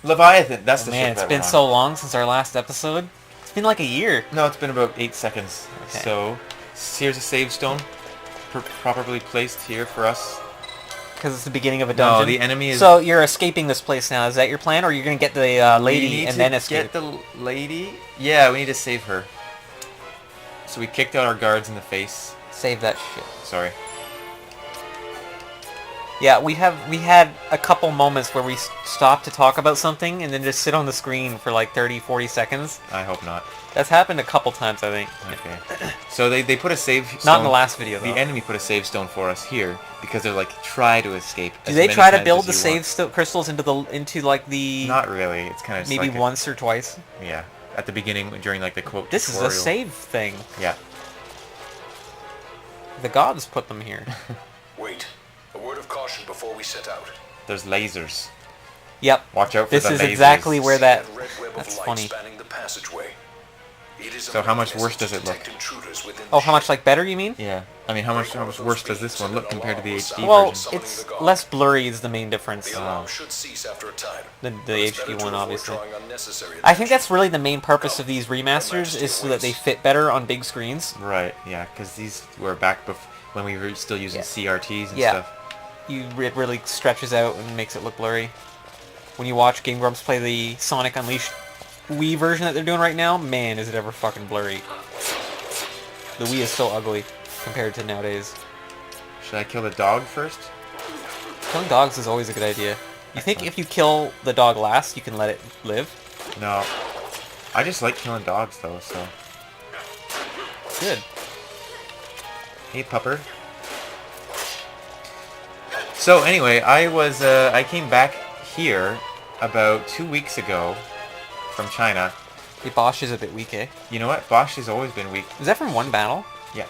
Leviathan. That's the Man, ship it's that been we're on. so long since our last episode. It's been like a year. No, it's been about 8 seconds. Okay. So, here's a save stone. Properly placed here for us. Because it's the beginning of a dungeon. No, the enemy is... So you're escaping this place now. Is that your plan, or you're gonna get the lady and then escape? Get the lady. Yeah, we need to save her. So we kicked out our guards in the face. Save that shit. Sorry. Yeah, we had a couple moments where we stopped to talk about something and then just sit on the screen for like 30, 40 seconds. I hope not. That's happened a couple times, I think. Okay. So they put a save stone. Not in the last video, though. The enemy put a save stone for us here because they're like, try to escape. Do they try to build the save crystals into like the... Not really. It's kind of maybe like once or twice? Yeah. At the beginning, during like the quote This tutorial. is a save thing. Yeah. The gods put them here. Wait. A word of caution before we set out. There's lasers. Yep. Watch out for this the lasers. This is exactly where that... red web That's of light funny. spanning the passageway. It is So how much worse does it look? Oh, how much like better, you mean? Yeah. I mean, how much worse does this one look compared to the HD Well, version? it's less blurry is the main difference. The alarm should cease after a time. The But it's better HD to one, avoid obviously. drawing unnecessary I think that's really the main purpose of these remasters, is so that they fit better on big screens. Right, yeah, because these were back when we were still using CRTs and Yeah. stuff. It really stretches out and makes it look blurry. When you watch Game Grumps play the Sonic Unleashed Wii version that they're doing right now, man, is it ever fucking blurry. The Wii is so ugly compared to nowadays. Should I kill the dog first? Killing dogs is always a good idea. You think if you kill the dog last, you can let it live? No. I just like killing dogs, though, so... Good. Hey, pupper. So, anyway, I came back here about 2 weeks ago from China. The Bosch is a bit weak, eh? You know what? Bosch has always been weak. Is that from one battle? Yeah.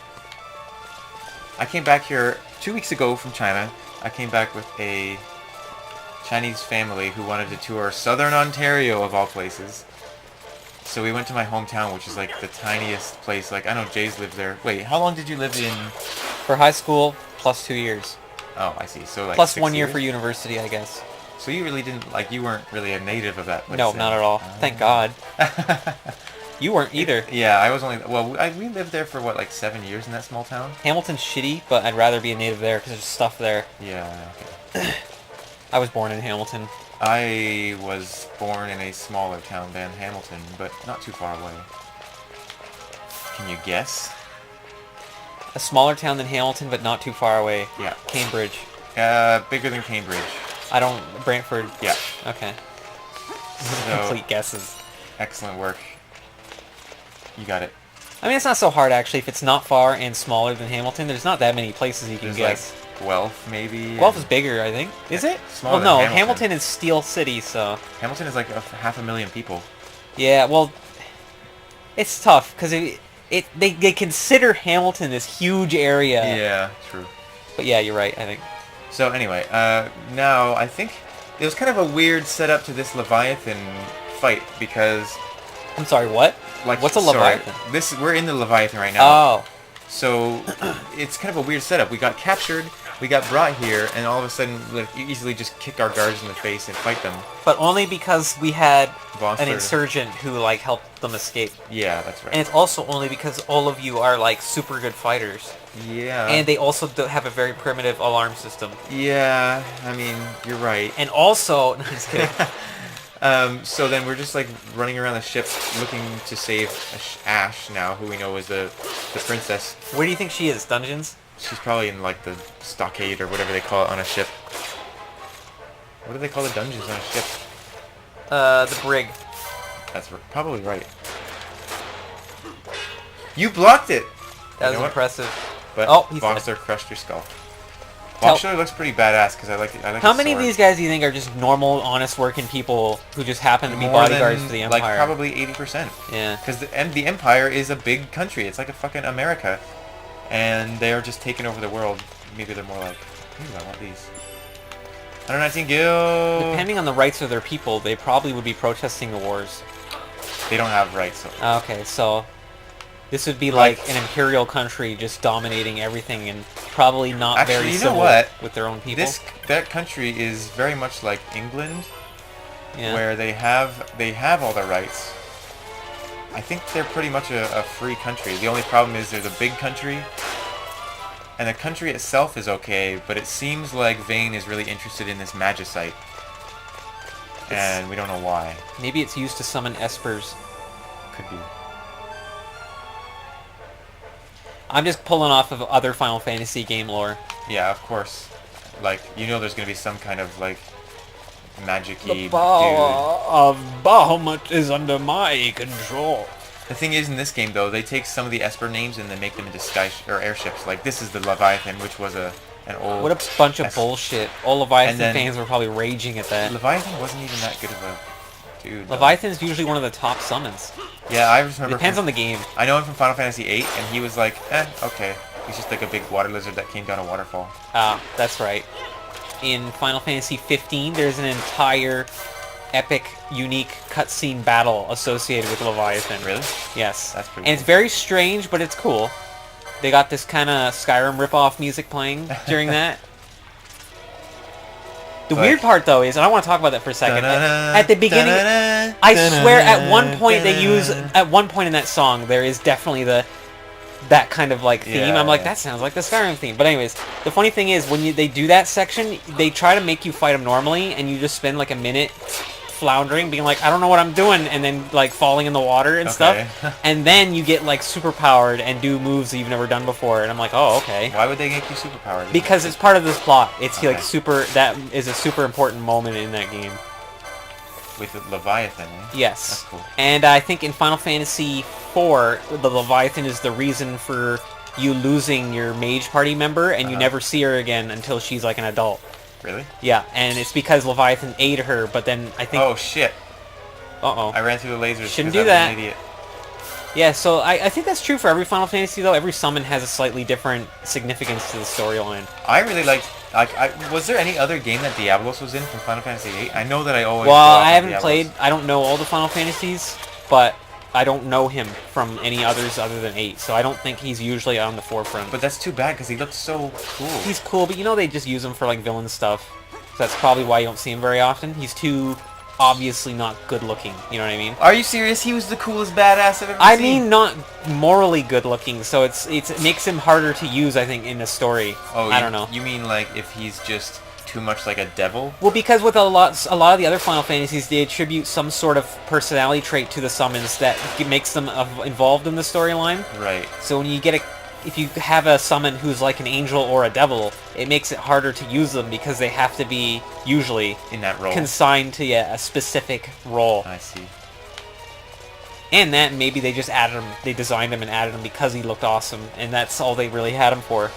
I came back here 2 weeks ago from China. I came back with a Chinese family who wanted to tour southern Ontario, of all places. So we went to my hometown, which is like the tiniest place. Like, I know Jay's lived there. Wait, how long did you live in? For high school, plus 2 years. Oh, I see. So like plus 6 1 year years? for university, I guess. So you really didn't, like, you weren't really a native of that place. No, then? not at all. Thank God. You weren't either. Yeah, I was only, well, we lived there for, what, like 7 years in that small town? Hamilton's shitty, but I'd rather be a native there because there's stuff there. Yeah, okay. I was born in Hamilton. I was born in a smaller town than Hamilton, but not too far away. Can you guess? A smaller town than Hamilton, but not too far away. Yeah. Cambridge. Bigger than Cambridge. I don't... Brantford. Yeah. Okay. So, Complete guesses. excellent work. You got it. I mean, it's not so hard, actually. If it's not far and smaller than Hamilton, there's not that many places you can There's guess. like Guelph, maybe. Guelph is bigger, I think. Is it? Smaller Well, no. than Hamilton. Hamilton is Steel City, so... Hamilton is like 500,000 people. Yeah, well... It's tough, because they consider Hamilton this huge area. Yeah, true. But yeah, you're right, I think. So anyway, now I think it was kind of a weird setup to this Leviathan fight because... I'm sorry, what? Like, What's a Leviathan? We're in the Leviathan right now. Oh. So it's kind of a weird setup. We got captured, we got brought here, and all of a sudden, like, you easily just kick our guards in the face and fight them. But only because we had Boss an or- insurgent who, like, helped them escape. Yeah, that's right. And it's also only because all of you are, like, super good fighters. Yeah. And they also have a very primitive alarm system. Yeah, I mean, you're right. And also... No, just kidding. So then we're just like running around the ship looking to save Ash now, who we know is the princess. Where do you think she is? Dungeons? She's probably in like the stockade or whatever they call it on a ship. What do they call the dungeons on a ship? The brig. That's probably right. You blocked it! That You was know what? impressive. But Oh, he's Boxer crushed your skull. Tell- Boxer looks pretty badass because I like How his many of sword. these guys do you think are just normal, honest working people who just happen to be More bodyguards than, for the Empire? Like probably 80%. Yeah. Because the Empire is a big country. It's like a fucking America. And they are just taking over the world. Maybe they're more like, ooh, I want these. 119 gil. Depending on the rights of their people, they probably would be protesting the wars. They don't have rights. So. Okay, so this would be like an imperial country just dominating everything and probably not Actually, very you know civil what? with their own people. That country is very much like England. Yeah. where they have all the rights. I think they're pretty much a free country. The only problem is they're the big country, and the country itself is okay, but it seems like Vane is really interested in this Magicite, and we don't know why. Maybe it's used to summon espers. Could be. I'm just pulling off of other Final Fantasy game lore. Yeah, of course. Like, you know there's gonna be some kind of, like, magic-y dude. Of Bahamut is under my control. The thing is, in this game, though, they take some of the Esper names and they make them into or airships. Like, this is the Leviathan, which was an old... What a bunch of bullshit. All Leviathan then- fans were probably raging at that. Leviathan wasn't even that good of a dude. though. Leviathan is usually one of the top summons. Yeah, I just remember... Depends from- on the game. I know him from Final Fantasy VIII, and he was like, okay. He's just like a big water lizard that came down a waterfall. Ah, that's right. In Final Fantasy 15, there's an entire epic, unique cutscene battle associated with Leviathan. Really? Yes. That's pretty And it's very strange, but it's cool. They got this kind of Skyrim ripoff music playing during that. The weird part, though, is, and I want to talk about that for a second. At the beginning, I swear, at one point they use, at one point in that song, there is definitely that kind of like theme. Yeah, I'm like, yeah. that sounds like the Skyrim theme. But anyways, the funny thing is, when they do that section, they try to make you fight them normally, and you just spend like a minute floundering, being like, I don't know what I'm doing, and then like falling in the water and Okay. stuff. And then you get like super powered and do moves that you've never done before, and I'm like, oh, okay. Why would they make you superpowered? Because it's part of this plot. It's Okay. like super. That is a super important moment in that game. With the Leviathan, eh? Yes. That's cool. And I think in Final Fantasy IV, the Leviathan is the reason for you losing your mage party member, and you never see her again until she's like an adult. Really? Yeah, and it's because Leviathan ate her, but then I think... Oh, shit. Uh-oh. I ran through the lasers Shouldn't because do I was that. an idiot. Yeah, so I think that's true for every Final Fantasy, though. Every summon has a slightly different significance to the storyline. I really liked... was there any other game that Diablos was in from Final Fantasy VIII? I know that I always... Well, go off I on haven't Diablos. played... I don't know all the Final Fantasies, but I don't know him from any others other than 8, so I don't think he's usually on the forefront. But that's too bad, because he looked so cool. He's cool, but you know they just use him for like villain stuff. So that's probably why you don't see him very often. He's too obviously not good looking. You know what I mean? Are you serious? He was the coolest badass I've ever I seen. mean, not morally good looking. So it makes him harder to use, I think, in the story. Oh, I don't know. You mean like if he's just too much like a devil? Well, because with a lot of the other Final Fantasies, they attribute some sort of personality trait to the summons that makes them involved in the storyline. Right. So when you get if you have a summon who's like an angel or a devil, it makes it harder to use them because they have to be usually In that role. consigned to a specific role. I see. And that maybe they just added him, they designed him and added him because he looked awesome, and that's all they really had him for.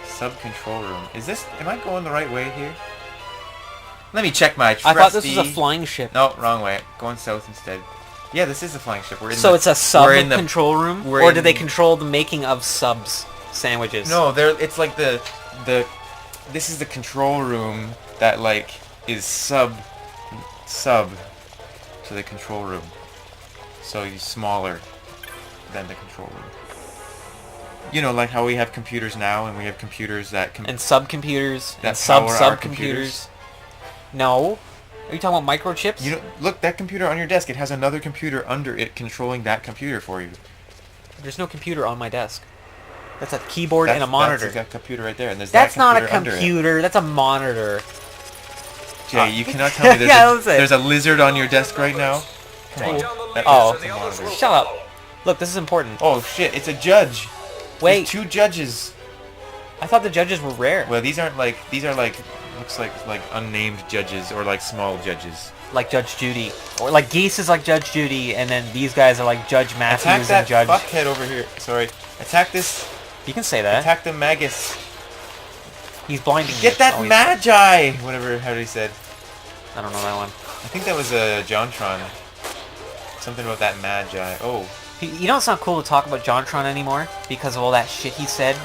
Sub-control room. Am I going the right way here? Let me check my trusty... I thought this was a flying ship. No, wrong way. Going south instead. Yeah, this is a flying ship. We're in So the, it's a sub we're in the- control room? we're Or do in- they control the making of subs sandwiches? No, it's like the this is the control room that like is sub to the control room. So he's smaller than the control room. You know, like how we have computers now, and we have computers that And subcomputers That and sub power our subcomputers. computers. No. Are you talking about microchips? You know, look, that computer on your desk. It has another computer under it controlling that computer for you. There's no computer on my desk. That's a keyboard and a monitor. That's that computer right there, and there's That's that not a computer under it. computer. That's a monitor. Jay, you cannot tell me there's, Yeah, let's say. there's a lizard on your desk right now. Come on. That- Oh. that's a monitor. Shut up. Look, this is important. Oh shit! It's a judge. Wait, There's 2 judges. I thought the judges were rare. Well, these are like looks like unnamed judges or like small judges. Like Judge Judy. Or like Geese is like Judge Judy, and then these guys are like Judge Attack Matthews that and Judge... fuckhead over here. Sorry. Attack this. You can say that. Attack the magus. He's blinding me. Get that Oh, he's- magi. Whatever. How did he said? I don't know that one. I think that was Jontron. Something about that magi. Oh. You know it's not cool to talk about JonTron anymore because of all that shit he said?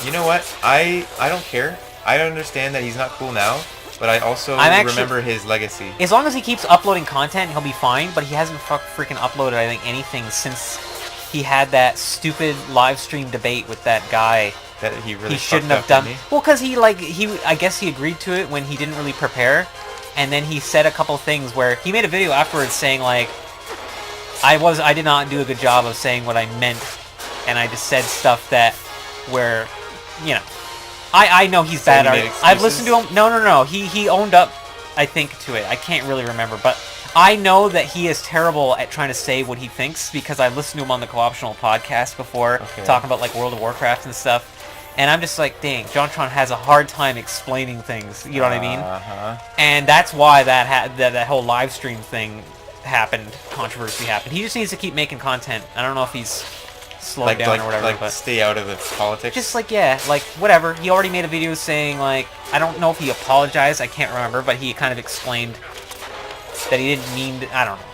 You know what? I don't care. I understand that he's not cool now, but I also remember his legacy. As long as he keeps uploading content, he'll be fine, but he hasn't freaking uploaded, I think, anything since he had that stupid live stream debate with that guy. That he really He shouldn't fucked have up, done. didn't he? Well, because I guess he agreed to it when he didn't really prepare, and then he said a couple things where he made a video afterwards saying like, I did not do a good job of saying what I meant, and I just said stuff that where, you know, I know he's So bad. he made I've listened to excuses? him. No. He owned up, I think, to it. I can't really remember, but I know that he is terrible at trying to say what he thinks because I listened to him on the Co-optional podcast before, Okay. talking about like World of Warcraft and stuff. And I'm just like, dang, JonTron has a hard time explaining things. You know what I mean? Uh-huh. And that's why that whole live stream thing happened, controversy happened. He just needs to keep making content. I don't know if he's slowed down or whatever, but stay out of the politics. just like, yeah, like whatever. He already made a video saying like, I don't know if he apologized, I can't remember, but he kind of explained that he didn't mean to, I don't know.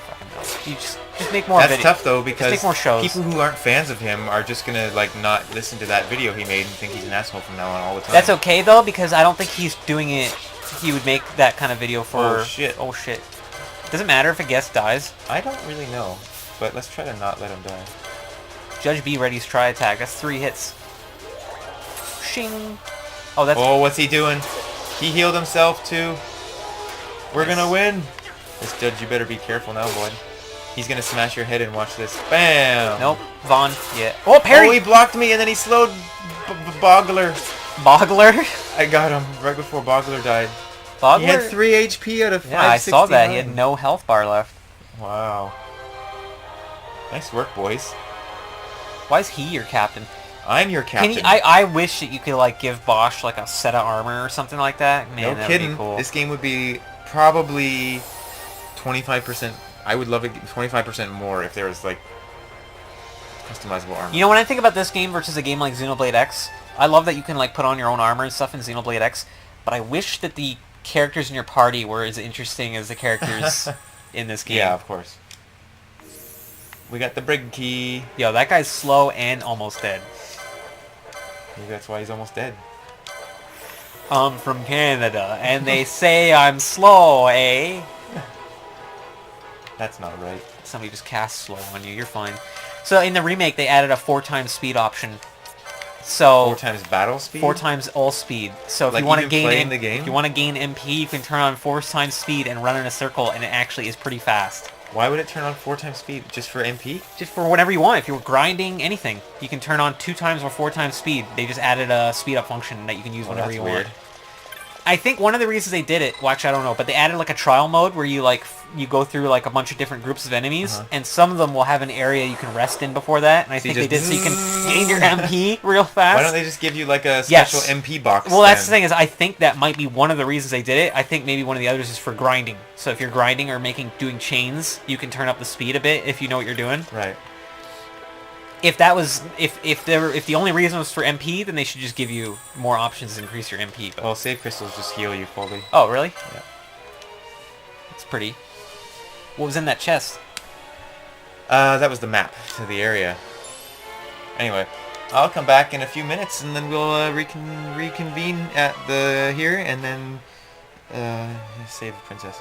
Fucking know. You just make more That's videos. tough though, because make more shows. people who aren't fans of him are just gonna like not listen to that video he made and think he's an asshole from now on all the time. That's okay though, because I don't think he's doing it. He would make that kind of video for. Oh shit. Oh shit. Doesn't matter if a guest dies. I don't really know, but let's try to not let him die. Judge B ready's try attack. That's 3 hits. Shing. Oh, that's. Oh, what's he doing? He healed himself too. We're Nice. gonna win. This Judge, you better be careful now, boy. He's gonna smash your head and watch this. Bam! Nope. Vaughn. Yeah. Oh, parry. Oh, he blocked me and then he slowed Bogler. Bogler. I got him right before Bogler died. Bogler. He had 3 HP out of 569. Yeah, I saw that. He had no health bar left. Wow. Nice work, boys. Why is he your captain? I'm your captain. Can you, I wish that you could like give Bosch like a set of armor or something like that. Man, No that kidding. would be cool. This game would be probably 25%. I would love it 25% more if there was like customizable armor. You know, when I think about this game versus a game like Xenoblade X, I love that you can like put on your own armor and stuff in Xenoblade X, but I wish that the characters in your party were as interesting as the characters in this game. Yeah, of course. We got the brig key. Yo, that guy's slow and almost dead. Maybe that's why he's almost dead. I'm from Canada, and they say I'm slow, eh? That's not right. Somebody just cast slow on you. You're fine. So in the remake, they added a 4 times speed option. So 4 times battle speed? 4 times all speed. So if Like you want to even gain playing the game? if you want to gain MP, you can turn on 4 times speed and run in a circle, and it actually is pretty fast. Why would it turn on 4 times speed? Just for MP? Just for whatever you want. If you were grinding anything, you can turn on 2 times or 4 times speed. They just added a speed up function that you can use Oh, whenever that's you weird. want. I think one of the reasons they did it, well actually I don't know, but they added like a trial mode where you like you go through like a bunch of different groups of enemies, Uh-huh. and some of them will have an area you can rest in before that, and I So you think they did just so you can gain your MP real fast. Why don't they just give you like a Yes. special MP box? Well, that's the then? thing is I think that might be one of the reasons they did it. I think maybe one of the others is for grinding. So if you're grinding or doing chains, you can turn up the speed a bit if you know what you're doing. Right. If that was if the only reason was for MP, then they should just give you more options to increase your MP. But, Well, save crystals just heal you fully. oh, really? Yeah. That's pretty. What was in that chest? That was the map to the area. Anyway, I'll come back in a few minutes and then we'll reconvene at the here and then save the princess.